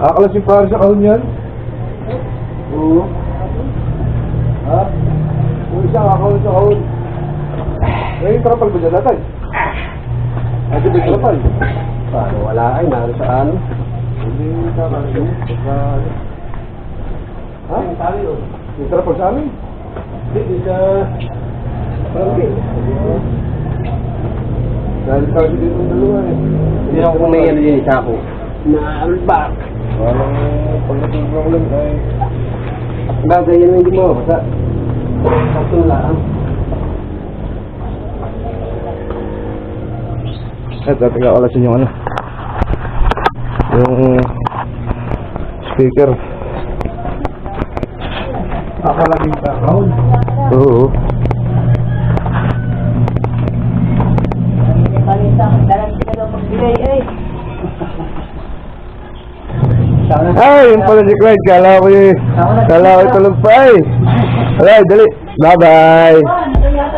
Akala si Paris sa kahon yan? Oo. Ha? Yung isa akala sa kahon. May trapal ba dyan natin? Ay, di ba trapal? Paano wala ay, naro saan? Hindi trapal yun. Ha? Yung trapal sa amin? Hindi sa... Parang dahil kasi dito yung dalawa eh. Hindi ako kung may ano din isa ako. Na-albak. Parang pagdating ng ulan ay... Bagay yan hindi mo, basta... Sakto na lang. Ito, tingnan yung ano. Yung... speaker. Akalaging kahon. Oo. Ay, yung pala si Clyde, kala ko tulog pa eh. Alay, dali. Bye-bye.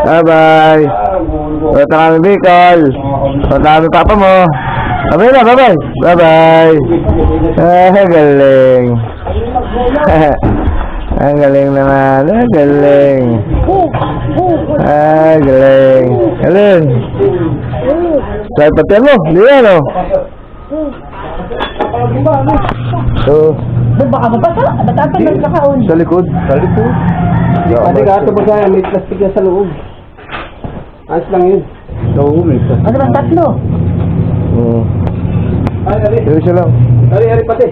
Bye-bye. Punta kami Bicol. Punta kami papa mo. Abay na, bye-bye. Bye-bye. Galing. Ang galing naman. Galing. Galing. Galing. Saan patiyan mo? Di yan o. So, baka mabasa. Batatan lang sa kaon. sa likod. Sa likod. Pati ka ito ba kaya may plastic na sa loob. Ayos lang yun. Oo, may isa. Ano ba tatlo? Ay, ari. Pero siya lang. Ari pati.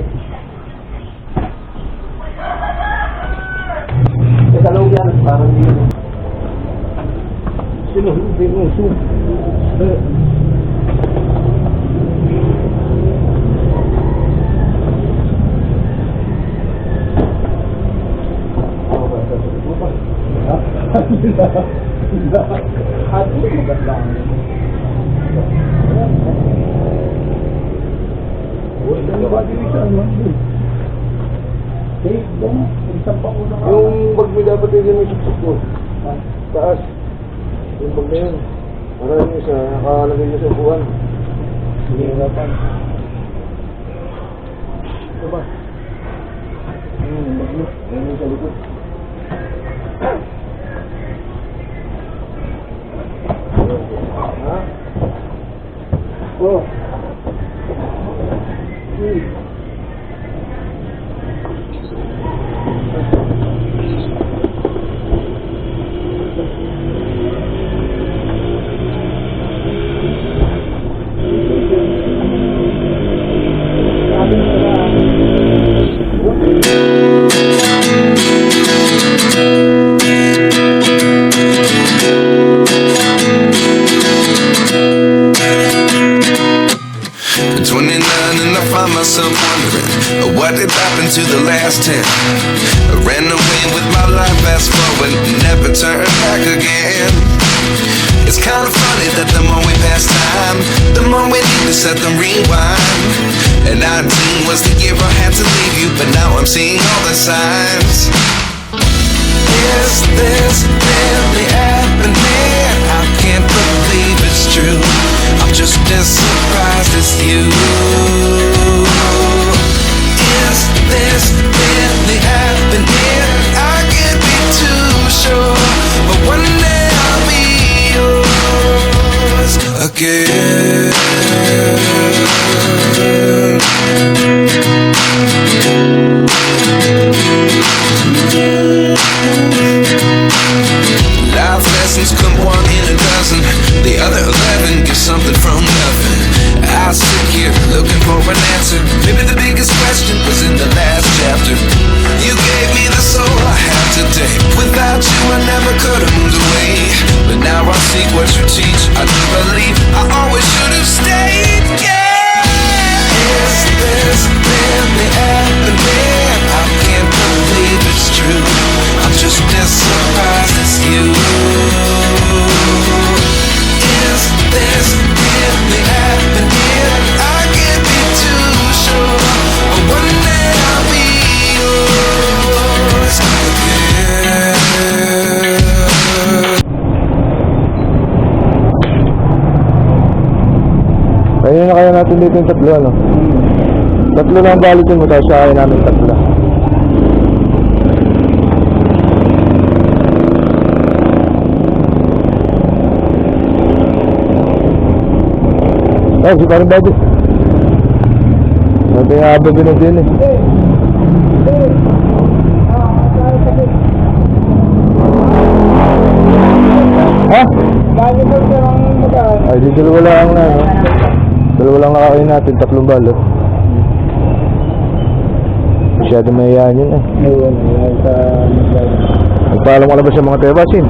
Sa loob yan. Parang yun. Sino? Hindi mo. Yung bag mo dapat yun yung suksok mo. Taas. Yung bag na yun. Parang yung isa, nakalagay niya sa upuan. Hindi hirapan. Ito ba? Bag mo. Ayun yung sa likod. Ha? Oh. done, and I find myself wondering what did happen to the last 10. I ran away with my life, fast forward, never turn back again. It's kind of funny that the more we pass time, the more we need to set the rewind. And 19 was the year I had to leave you, but now I'm seeing all the signs. Is this really happening? I can't believe it's true. I'm just as surprised as you. Is this really happening? I can't be too sure, but one day I'll be yours again. Life lessons come one in a dozen. The other 11 give something from nothing. I sit here looking for an answer. Maybe the biggest question was in the last chapter. You gave me the soul I have today. Without you I never could have moved away. But now I see what you teach. I do believe I always should have stayed. Yeah. Is this really happening? I can't believe it's true. I'm just as surprised as you. Is this really happening? I can't be too sure, but one day I'll be yours again. Kaya na kaya natin dito yung tatlo, ano? Tatlo lang balikin mo, tapos kaya namin tatlo. Ay, si parang bago. Sabi nga habang din eh. Ha? Ay, di dalawa lang na, no? Dalawa lang nakakain natin, 3 balot. Masyado mayayaan yun eh. Nagpaalam ko na ba sa mga tebasin?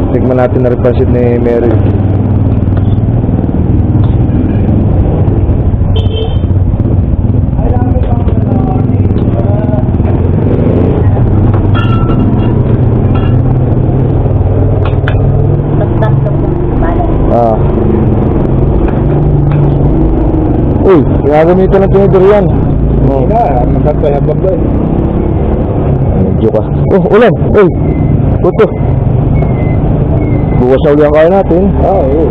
Tignan natin na rin pansit ni Mary. Uy, ginagamitan ng tinidor yan. Hindi na, magkakaya habang ba eh. Medyo ka. Oh, ulan! Uy! Puto! Bukas na uli ang kaya natin. Oo.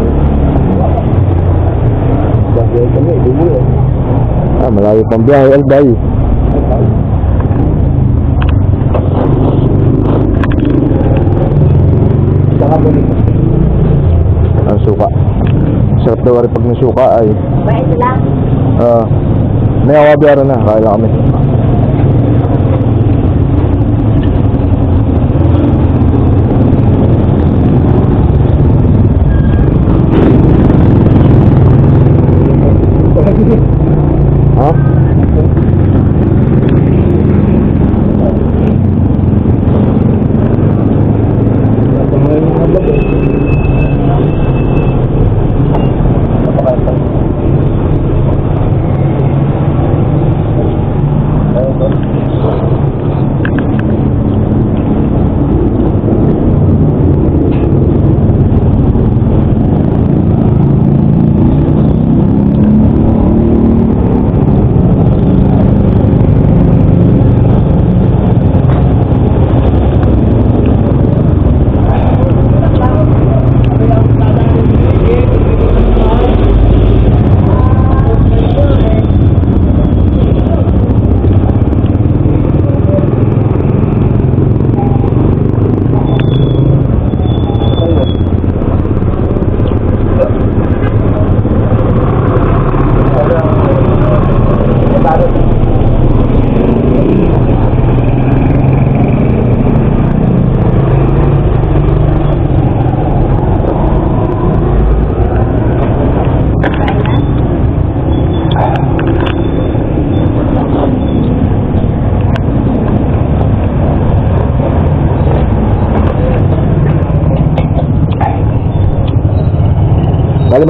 Biyahe kami, dulo. Malayo pang biyahe, Albay. Saka po dito. Ang suka. Sarap daw rin pag nasuka ay. Ba, ito lang. May awabiyara na, kaya lang kami. Ha?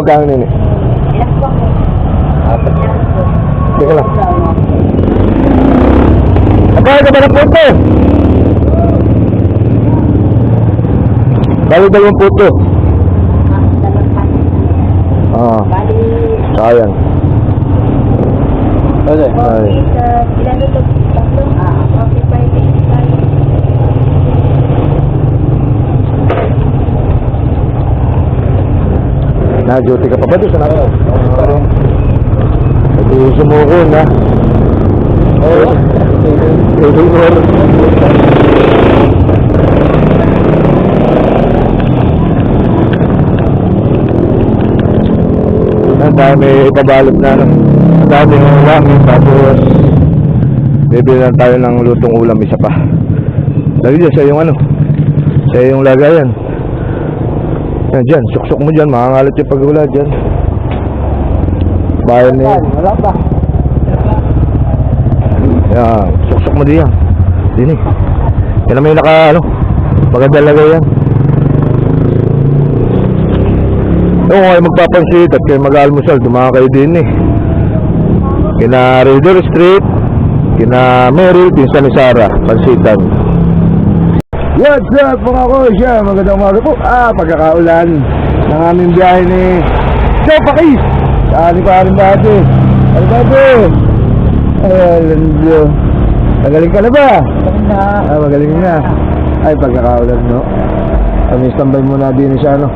magkano nini? Ilang po ako. Teka lang. Magkano ka ba ng puto? Bali 2 puto. Ah, Bali, sayang. Okay. Ay. ilan ito? Tatlo? 45, 85. Na-duty ka pa ba doon sa natin? Hindi sumuko na. Oo. Ang dami ipabalot na ano. Ang dami ng ulam. Tapos bibili lang tayo ng lutong ulam isa pa. Lagi dyan sa yung ano. Sa yung lagayan. Yan dyan, suksok mo dyan, makangalat yung pagula dyan. Bayan na yan. Wala pa. Yan, suksok mo diyan. Dini. Yan na may naka, ano, maganda lagay yan. Kung kayo magpapansit at kayo mag-almusal, dumaka kayo din eh. Kina Raider Street, kina Meryl, pinsan ni Sarah, pansitan. What's up mga kuya? Magandang umaga po. Pagkakaulan ng aming biyahe ni Joe Pakis. Saan pa rin dati? Ano dati? Ay, lando. Magaling ka na ba? Magaling na. Ay, pagkakaulan, no? Kami standby muna din sa ano?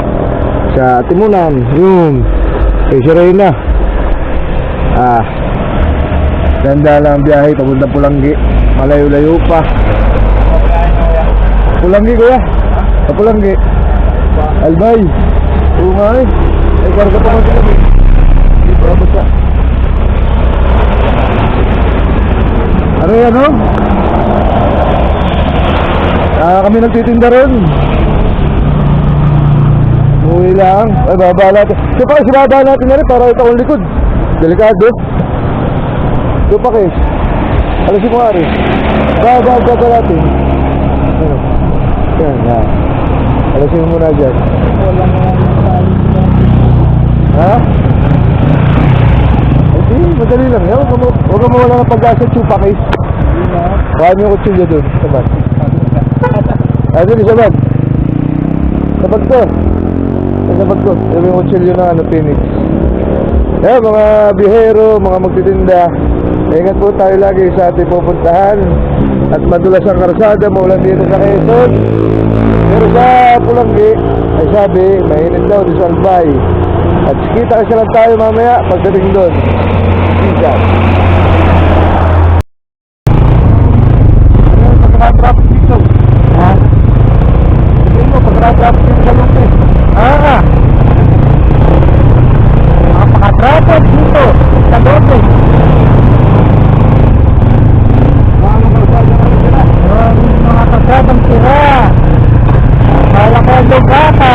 Sa Timunan. Yung kay si Reyna. Ganda lang ang biyahe. Papunta Pulanggi. Malayo-layo pa. Pulanggi kuya? Sa Pulanggi. Albay. Umay. Ay, karga pa man sila. Hindi pa ba siya? Ano yan, no? Kami nagtitinda rin. Uwi lang. Ay, baba natin. Si baba natin na rin para ito akong likod. Delikado. Ito pa kayo. Alasin mo nga rin. Baba natin. Ano? Yan, yan. Alasin mo muna dyan. Ha? Hindi, madali lang yan. Huwag ka mawala ng pag-asa at chupa case. Baka mo yung kutsilyo doon. Sabag. Doon, sabag. Sabag to. Sabag to. Yung yung kutsilyo na ano, Phoenix. Mga bihero, mga magtitinda. Ingat po tayo lagi sa ating pupuntahan. At madulas ang karsada, maulan dito sa Quezon. Pero sa Pulanggi, ay sabi, mainit daw di sa Albay. At kita kasi lang tayo mamaya pagdating doon. Isa. Pagka-traffic dito. Ha? Hindi mo, pagka-traffic dito sa Lupe. Pagka-traffic dito sa Lupe. Mga kasabang tira. Malakang lugata.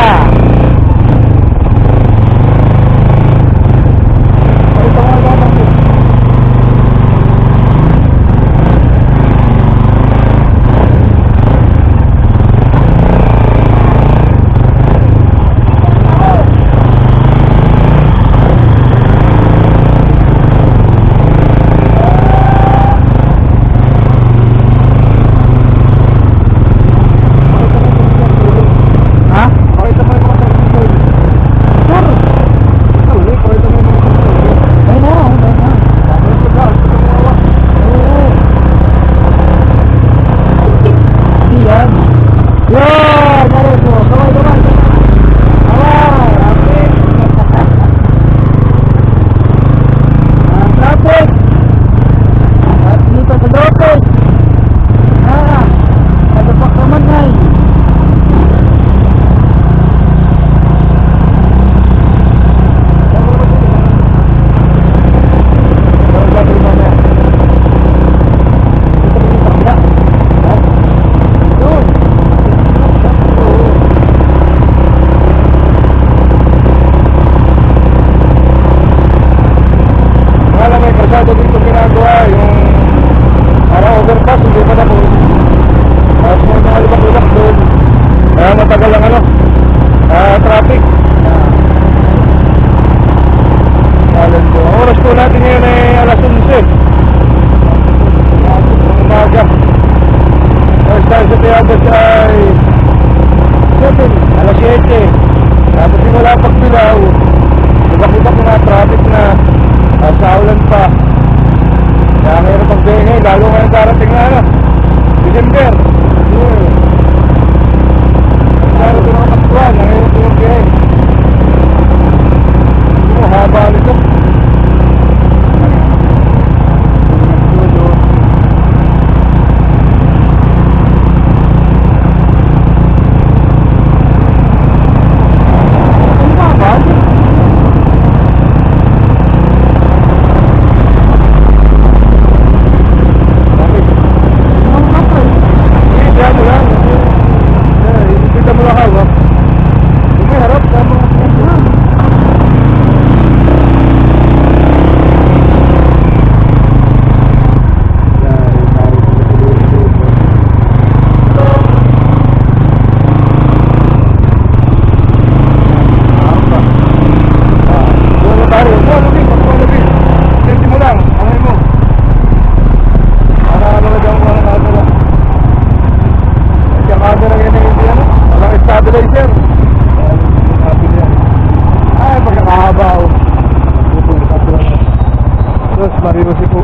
halos mariusi po.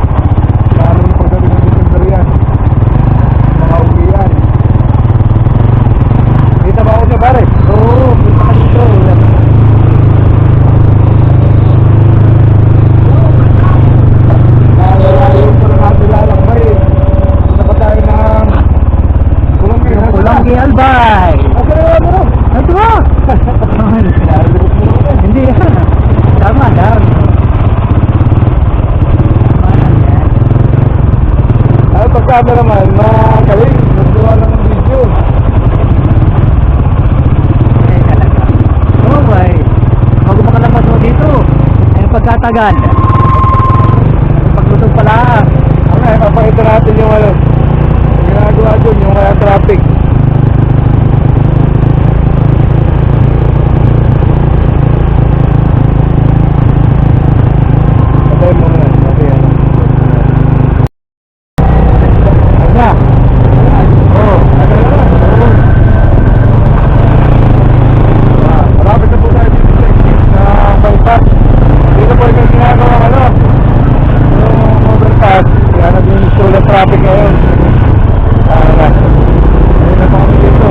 Lalo na pagdating ng December yan. Mga uwian. Kita ba ako sa pare? Oo, punta ka dito. Lalo po na natin lalakbay. Punta pa tayo ng Kulonggi. Kulonggi Albay. Asa na ano? Ito ba? Hindi yan. Tama lang. Ay, pagkama naman, makaling. Naggawa lang ng video. Eh, talaga. Okay. Bago makalabas mo dito, ay pagkatagal. Pagluto pala. Okay, papakita natin yung ano. Yung ginagawa dun, yung kaya traffic. Patay mo na. Patay ano. Ano? Oo. Malapit na po tayo dito sa exit na bypass. Dito po yung ginagawa ano. Yung overpass. Kaya nag-install ang traffic ngayon. Ayun na po kami dito.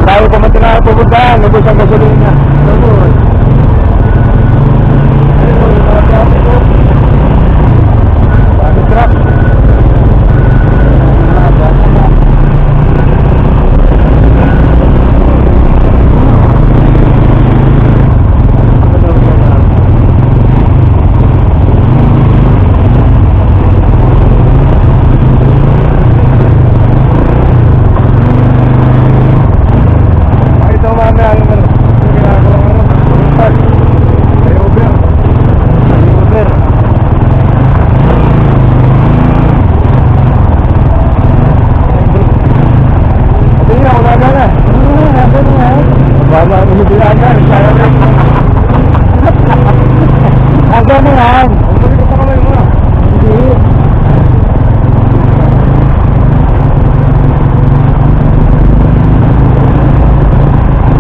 Tayo pa man tinawag pupuntahan. Lubos ang gasolina. Lubos. Ayun po, yung mga traffic po. Traffic trap. Makita mo mamaya yung ano. Yung ginagawa ng ano. Overpass. Flyover. Flyover. Ito niya, umaga na. Ano na? Baba ang hinibilagan. Kaya na. Aga na yan. Ang balik ko pa kamay mo. Hindi.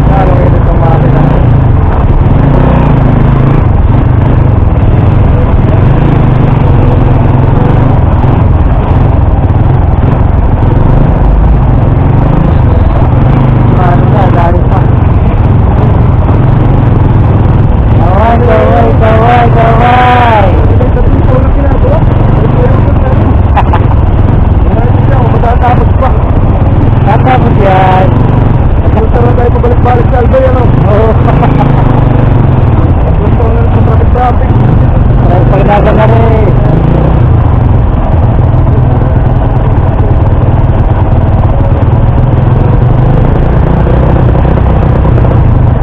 Lalo init ang makina. Ano na, dahil pa. Kaway, kaway, kaway, kaway. Matatapos pa. Tatapos yan. Punta na tayo pabalik-balik sa Albay, ano? Oo. Punta na sa traffic. Ay, paglaga na rin.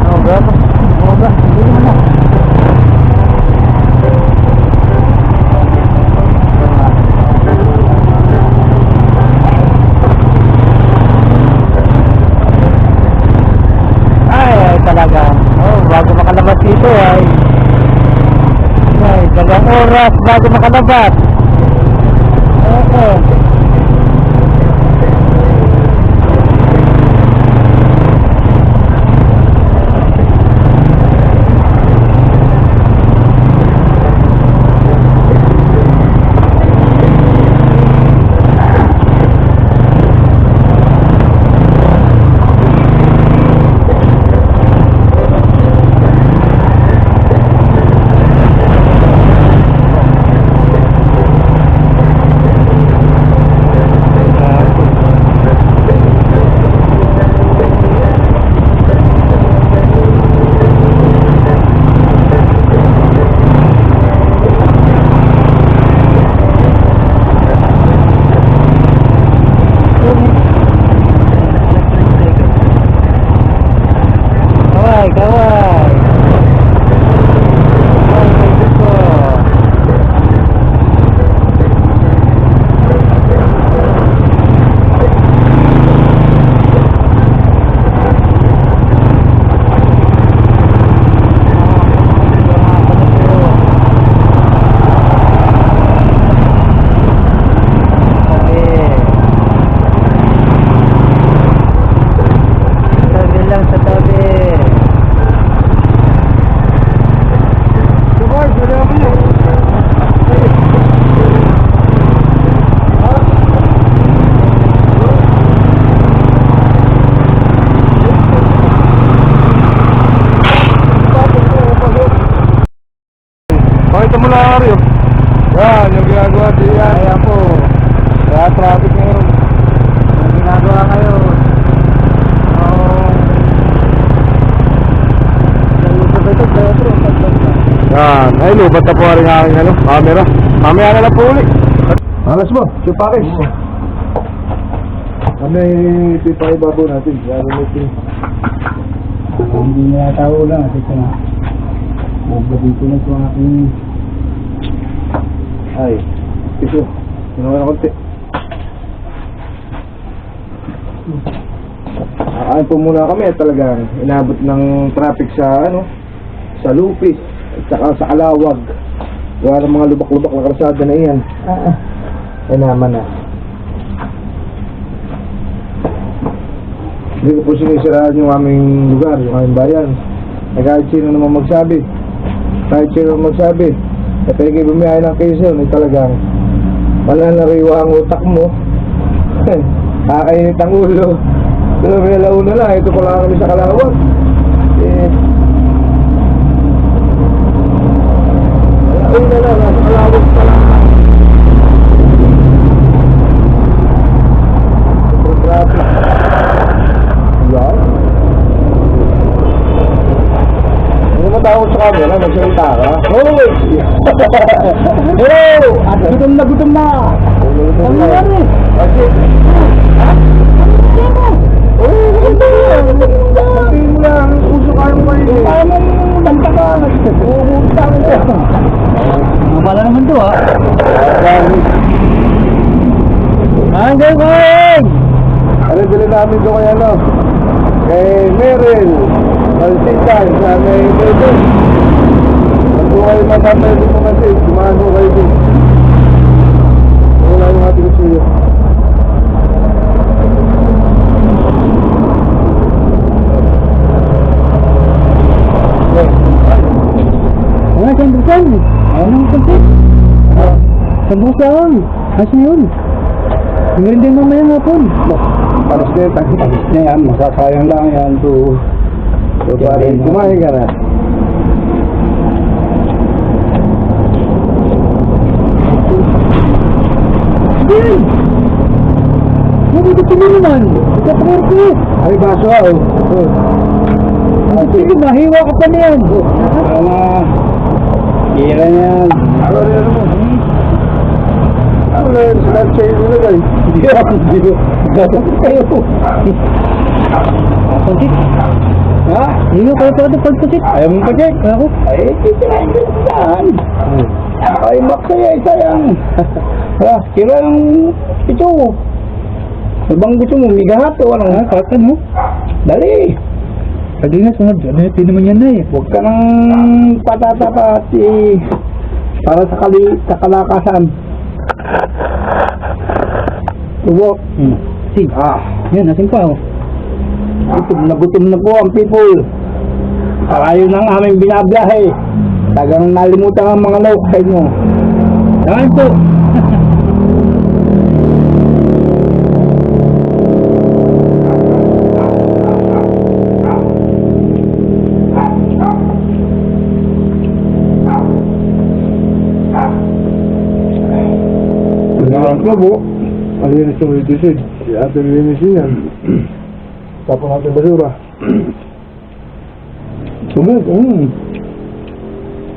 Oh, berapa? Oh, berapa? Ini mana? Ay, talaga. Oh, bago makalabas dito ay dalawang oras bago makalabas. Oo. Pakita mo lang, Mario. Yan, yung ginagawa diyan. Ayan po. Kaya traffic ngayon. Ang ginagawa ngayon. Yan. Ay, lubat na po rin aking camera. Mamaya na lang po ulit. Alas mo, sipakis. Kami, ipipaibabaw natin. Yan, meeting. Hindi na yata ulang. Kasi na. Dito na ito aking... Ay, ito. Sinuha na konti. Aan po muna kami at talagang inabot ng traffic sa sa Lupis at saka sa Alawag. Gawa ng mga lubak-lubak na kalsada na iyan. Ay naman na. Hindi ko po sinisiraan yung aming lugar, yung aming bayan. Kahit sino naman magsabi. Kapag kayo bumiyahe ng Quezon, ay talagang mananariwa ang utak mo. Kakainit ang ulo. Pero may launa na, ito pa lang kami sa Kalawag. Launa na, nasa Kalawag pa lang. Super traffic. Yan. Ano matawag sa camera? Nagsalita ka? Hoy! Hello! At gutom na gutom na! Ano nangyari? Kasi, Ha? sabihin mo lang, puso kayong mali. Paano yung banta ka? Nagpupunta ka siya. Mabala naman to ha. Hanggang kain! Ano dali namin doon kay kay Meryl Balsitan sa may Beto. Kung po kayo matatay din mo kasi, kumano kayo din. Wala yung ating suyo. Wala siyang busan. Ayaw ng pansit. Sa busan. Asa yun? Meron din mamaya nga po. Paras Na yan, masasayang lang yan to. So pare, kumain ka na. Sige! Mabuti mo naman. Sa pwerte. Ay, baso ha, Sige, mahiwa ka pa niyan. Kira yan. Ano rin mo? Ano rin, sila sa'yo nilagay. Kayo. Pansit. Ha? Hiyo kayo pa ito pagpansit. Ayaw mong pansit. Ako? Ay, titirahin ko saan. Ay, maksaya, sayang. Ha? Kira yung ito. Ibang gusto mo, migahat o ano? Ha? Kata mo? Dali. Lagi nga, sunod. Ano yung naman yan na eh. Huwag ka nang patatapati para sa kalakasan. Tubo. Sige. Yan, nasin pa oh. Gutom na po ang people. Karayo ng aming binabiyahe. Tagang nalimutan ang mga lokay mo. Saan po? Po, malinis yung litisid. Si ate linis yan. Tapos natin basura. Sumit,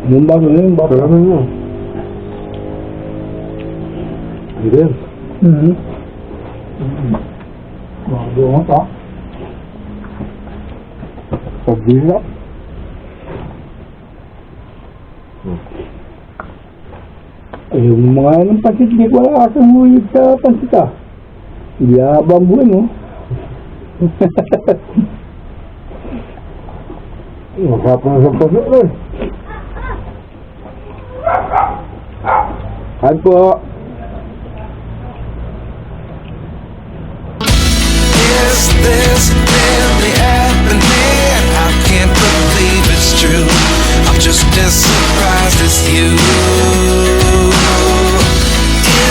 yung baso na yung baso. Salamin mo. Ayun. Mga ka. Pagdila. Yung mga ng pansit, di ko wala kasang huyig sa pansit ah. Hindi habang buhay mo. Masapang na sa pasok eh. Kain po. Is this really happening? I can't believe it's true. I'm just as surprised as you.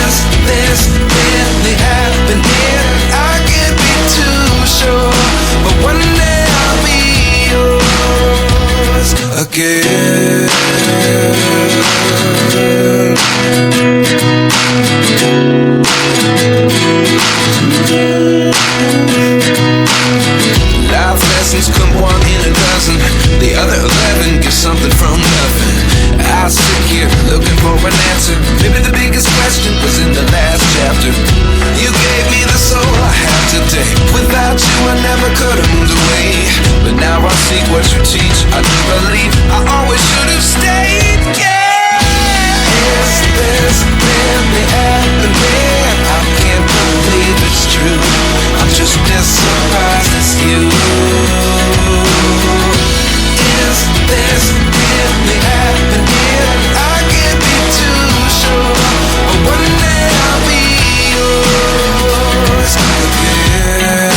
Is this really happening? I can't be too sure, but one day I'll be yours again. an answer. Maybe the biggest question was in the last chapter. You gave me the soul I have today. Without you I never could have moved away. But now I seek what you teach. I do believe I always should have stayed. Yeah. Is this really happening? I can't believe it's true. I'm just as surprised as you. Is this really happening? I can't be too sure. But one day I'll be yours again.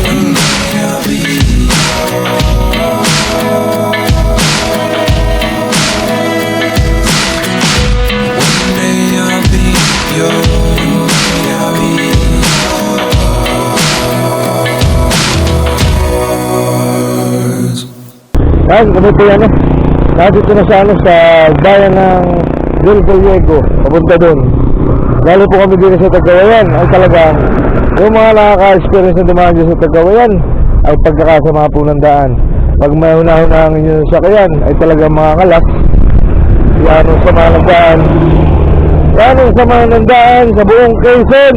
One day I'll be yours. One day I'll be yours. I'll be yours. Guys, kami po yan, nandito na sa bayan ng Del Gallego, papunta doon. Lalo po kami dito sa Tagawayan, ay talagang yung mga nakaka-experience na dumaan dito sa Tagawayan ay pagkakasama po ng daan. Pag may hunahunahang inyong sakyan ay talagang mga kalas. Yan ang sama ng daan. Yan ang sama ng daan sa buong Quezon.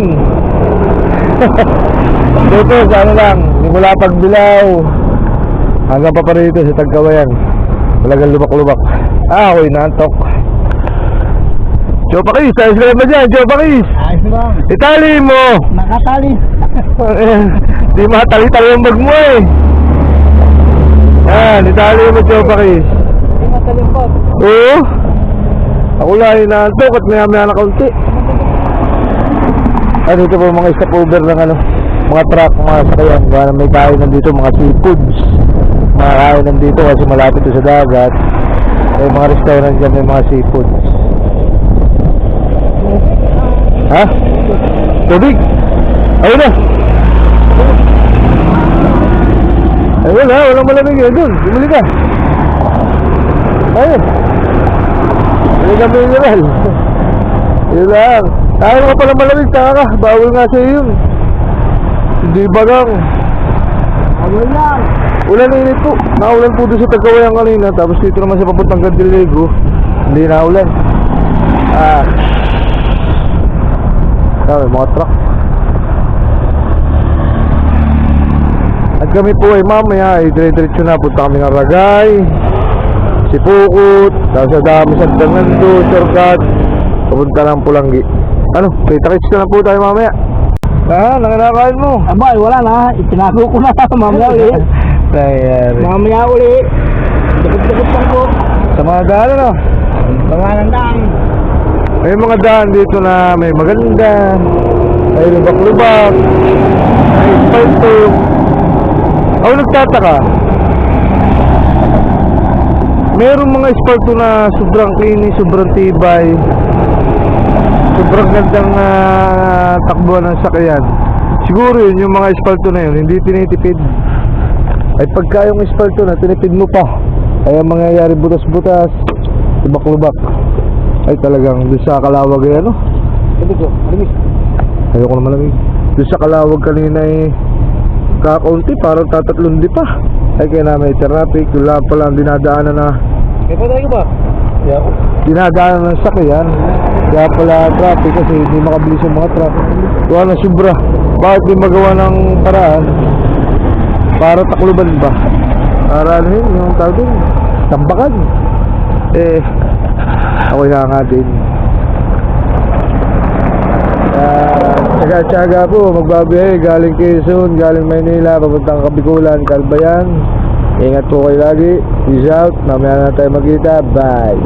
Dito sa ano lang, simula Pagbilao hanggang pa rito sa Tagawayan. Talagang lubak-lubak. Ako'y naantok. Joe Pakis, ayos ka naman dyan, Joe Pakis. Ayos lang. Itali mo. Nakatali. Di matali-tali yung bag mo eh. Yan, itali mo, Joe Pakis. Hindi matalimpot. Oo. Ako lang inaantok at maya-maya na kaunti. Ano ito po mga stopover ng ano, mga truck, mga sakyan. Gana may kain nandito, mga seafoods. Mga kain nandito kasi malapit ito sa dagat. May mga restaurant dyan, may mga seafoods. Ha? Tubig? Ayun na. Ay wala, walang malamig yun doon. Bumili ka. Ayun. Bumili ka mineral. Yun lang. Ayaw ka pala malamig, taka ka. Bawal nga sa'yo yun. Hindi bagang. Ayun lang. Ulan init po. Naulan po doon sa Tagawayan kanina. Tapos dito naman sa papuntang Gallego. Hindi naulan. May mga truck. At kami po ay mamaya ay dire-diretso na. Punta kami ng Ragay, Sipukot, tapos sa dami sa Dangando, Shortcut, papunta ng Pulanggi. Ano? Kita-kits na po tayo mamaya. Nanginakain mo? Abay, wala na. Itinago ko na. Mamaya ulit. Nangyari. Mamaya ulit. Dikit-dikit lang po. Sa mga daan ano? Mga nandang. May mga daan dito na may maganda, may lubak-lubak, may espalto. Ako nagtataka, merong mga espalto na sobrang clean, sobrang tibay, sobrang gandang takbuhan ng sakyan. Siguro yun, yung mga espalto na yun, hindi tinitipid. Ay pagka yung espalto na, tinipid mo pa. Kaya mangyayari butas-butas, lubak-lubak. Ay talagang doon sa Kalawag ay ano? Ayoko na malamig. Doon sa Kalawag kanina eh kakaunti, parang tatatlong di pa. Ay kaya namin traffic, wala pala ang dinadaanan na. May patay ka ba? Dinadaanan ng sakyan. Kaya pala traffic kasi hindi makabilis ang mga truck. Wala na sobra. Bakit di magawa ng paraan? Para takluban ba? Para ano yun, yung tawag din, tambakan. Ako nga din. Tsaga-tsaga po, magbabiyahe galing Quezon, galing Maynila, papuntang Kabikulan, Calbayan. Ingat po kayo lagi. Peace out. Mamaya na tayo magkita. Bye.